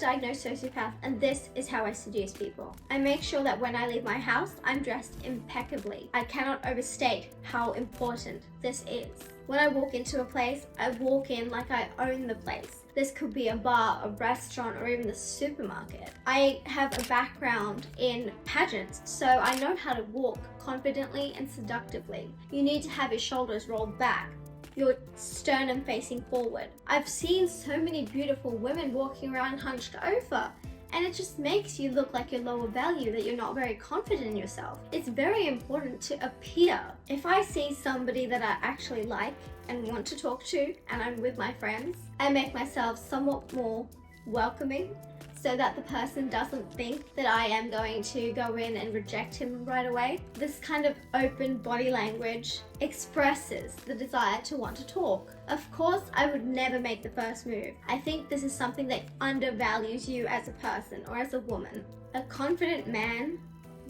diagnosed sociopath, and this is how I seduce people. I make sure that when I leave my house, I'm dressed impeccably. I cannot overstate how important this is. When I walk into a place, I walk in like I own the place. This could be a bar, a restaurant, or even the supermarket. I have a background in pageants, so I know how to walk confidently and seductively. You need to have your shoulders rolled back, your sternum facing forward. I've seen so many beautiful women walking around hunched over, and it just makes you look like you're lower value, that you're not very confident in yourself. It's very important to appear. If I see somebody that I actually like and want to talk to, and I'm with my friends, I make myself somewhat more welcoming so that the person doesn't think that I am going to go in and reject him right away. This kind of open body language expresses the desire to want to talk. Of course, I would never make the first move. I think this is something that undervalues you as a person or as a woman. A confident man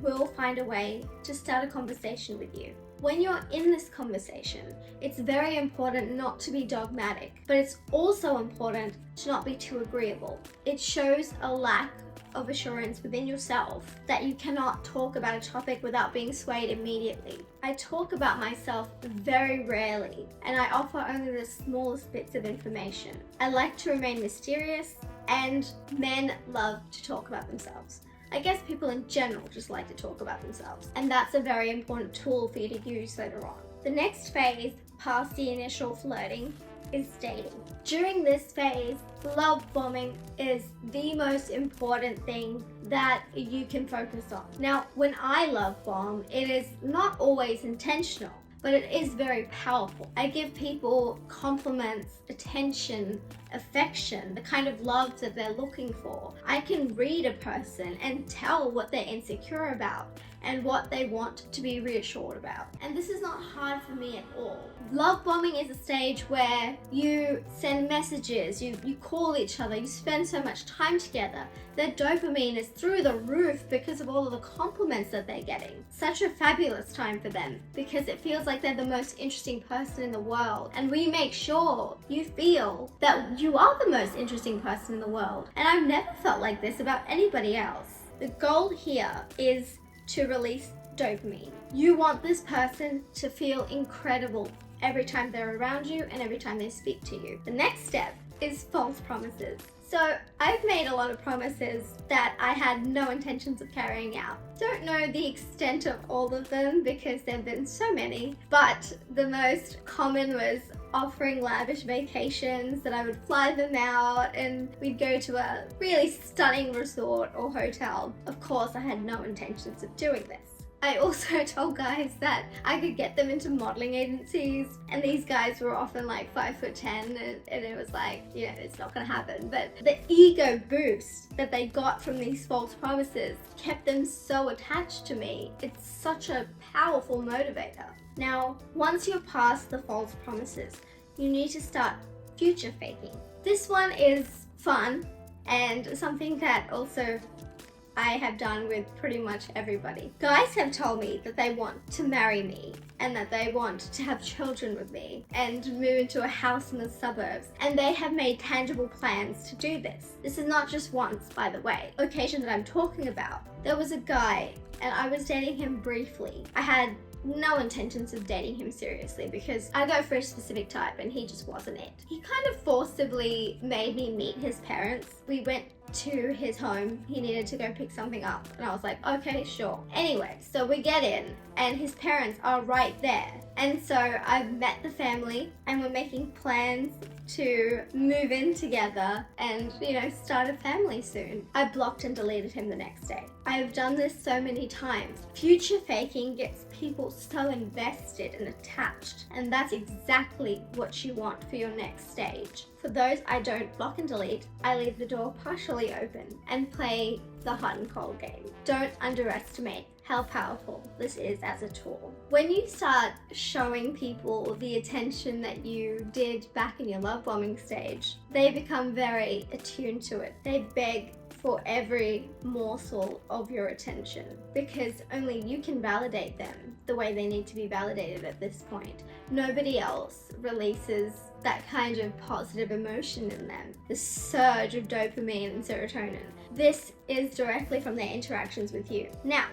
will find a way to start a conversation with you. When you're in this conversation, it's very important not to be dogmatic, but it's also important to not be too agreeable. It shows a lack of assurance within yourself that you cannot talk about a topic without being swayed immediately. I talk about myself very rarely, and I offer only the smallest bits of information. I like to remain mysterious, and men love to talk about themselves. I guess people in general just like to talk about themselves, and that's a very important tool for you to use later on. The next phase, past the initial flirting, is dating. During this phase, love bombing is the most important thing that you can focus on. Now, when I love bomb, it is not always intentional, but it is very powerful. I give people compliments, attention, affection, the kind of love that they're looking for. I can read a person and tell what they're insecure about and what they want to be reassured about. And this is not hard for me at all. Love bombing is a stage where you send messages, you call each other, you spend so much time together. Their dopamine is through the roof because of all of the compliments that they're getting. Such a fabulous time for them because it feels like they're the most interesting person in the world. And we make sure you feel that you are the most interesting person in the world. And I've never felt like this about anybody else. The goal here is to release dopamine. You want this person to feel incredible every time they're around you and every time they speak to you. The next step is false promises. So I've made a lot of promises that I had no intentions of carrying out. Don't know the extent of all of them because there have been so many, but the most common was offering lavish vacations, that I would fly them out and we'd go to a really stunning resort or hotel. Of course, I had no intentions of doing this. I also told guys that I could get them into modeling agencies, and these guys were often like 5'10", and it was like, you know, it's not gonna happen. But the ego boost that they got from these false promises kept them so attached to me. It's such a powerful motivator. Now, once you're past the false promises, you need to start future faking. This one is fun and something that also I have done with pretty much everybody. Guys have told me that they want to marry me and that they want to have children with me and move into a house in the suburbs, and they have made tangible plans to do this. This is not just once, by the way. Occasion that I'm talking about, there was a guy and I was dating him briefly. I had no intentions of dating him seriously because I go for a specific type and he just wasn't it. He kind of forcibly made me meet his parents. We went to his home. He needed to go pick something up and I was like, okay, sure. Anyway, so we get in and his parents are right there. And so I've met the family and we're making plans to move in together and, you know, start a family soon. I blocked and deleted him the next day. I've done this so many times. Future faking gets people so invested and attached, and that's exactly what you want for your next stage. For those I don't block and delete, I leave the door partially open and play the hot and cold game. Don't underestimate how powerful this is as a tool. When you start showing people the attention that you did back in your love bombing stage, they become very attuned to it. They beg for every morsel of your attention because only you can validate them the way they need to be validated at this point. Nobody else releases that kind of positive emotion in them, the surge of dopamine and serotonin. This is directly from their interactions with you. Now,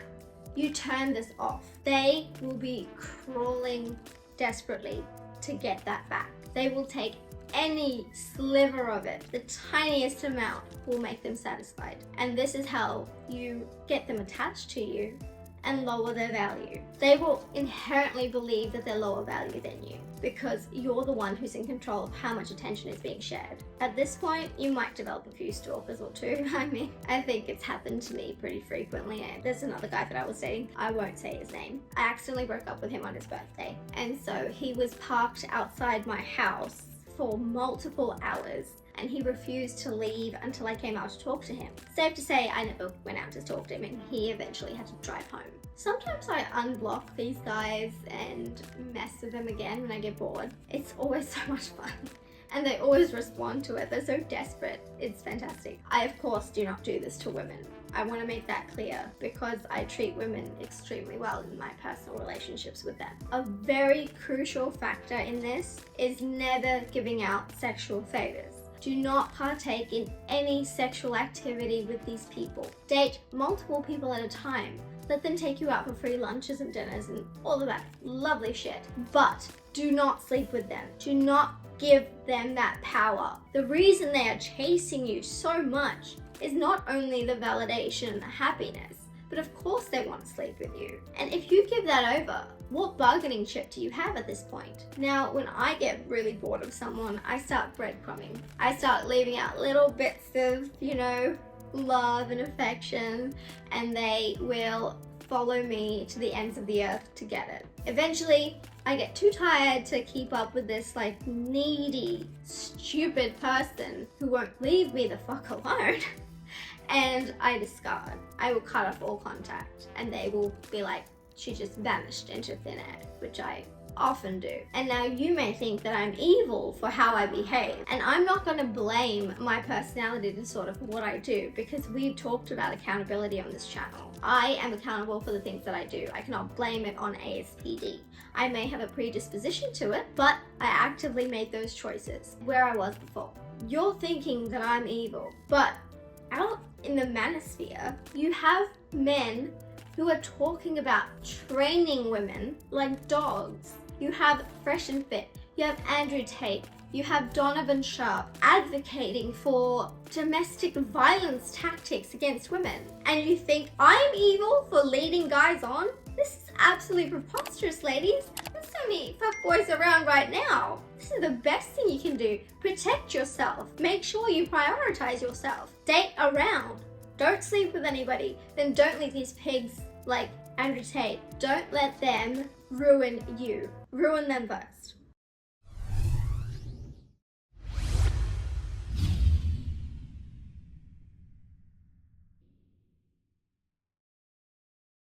you turn this off. They will be crawling desperately to get that back. They will take any sliver of it, the tiniest amount, will make them satisfied. And this is how you get them attached to you and lower their value. They will inherently believe that they're lower value than you because you're the one who's in control of how much attention is being shared. At this point, you might develop a few stalkers or two. I mean, I think it's happened to me pretty frequently. And there's another guy that I was dating. I won't say his name. I accidentally broke up with him on his birthday. And so he was parked outside my house for multiple hours and he refused to leave until I came out to talk to him. Safe to say, I never went out to talk to him and he eventually had to drive home. Sometimes I unblock these guys and mess with them again when I get bored. It's always so much fun. And they always respond to it. They're so desperate. It's fantastic. I, of course, do not do this to women. I want to make that clear because I treat women extremely well in my personal relationships with them. A very crucial factor in this is never giving out sexual favors. Do not partake in any sexual activity with these people. Date multiple people at a time. Let them take you out for free lunches and dinners and all of that lovely shit. But do not sleep with them. Do not give them that power. The reason they are chasing you so much is not only the validation and the happiness, but of course they want to sleep with you. And if you give that over, what bargaining chip do you have at this point? Now, when I get really bored of someone, I start breadcrumbing. I start leaving out little bits of, love and affection, and they will follow me to the ends of the earth to get it. Eventually, I get too tired to keep up with this needy, stupid person who won't leave me the fuck alone. And I discard. I will cut off all contact and they will be like, she just vanished into thin air, which I often do. And now you may think that I'm evil for how I behave, and I'm not going to blame my personality disorder for what I do because we've talked about accountability on this channel. I am accountable for the things that I do. I cannot blame it on ASPD. I may have a predisposition to it, but I actively make those choices where I was before. You're thinking that I'm evil, but out in the manosphere, you have men who are talking about training women like dogs. You have Fresh and Fit, you have Andrew Tate, you have Donovan Sharp advocating for domestic violence tactics against women. And you think I'm evil for leading guys on? This is absolutely preposterous, ladies. There's so many fuckboys around right now. This is the best thing you can do. Protect yourself. Make sure you prioritize yourself. Date around. Don't sleep with anybody. Then don't leave these pigs like Andrew Tate. Don't let them ruin you. Ruin them first.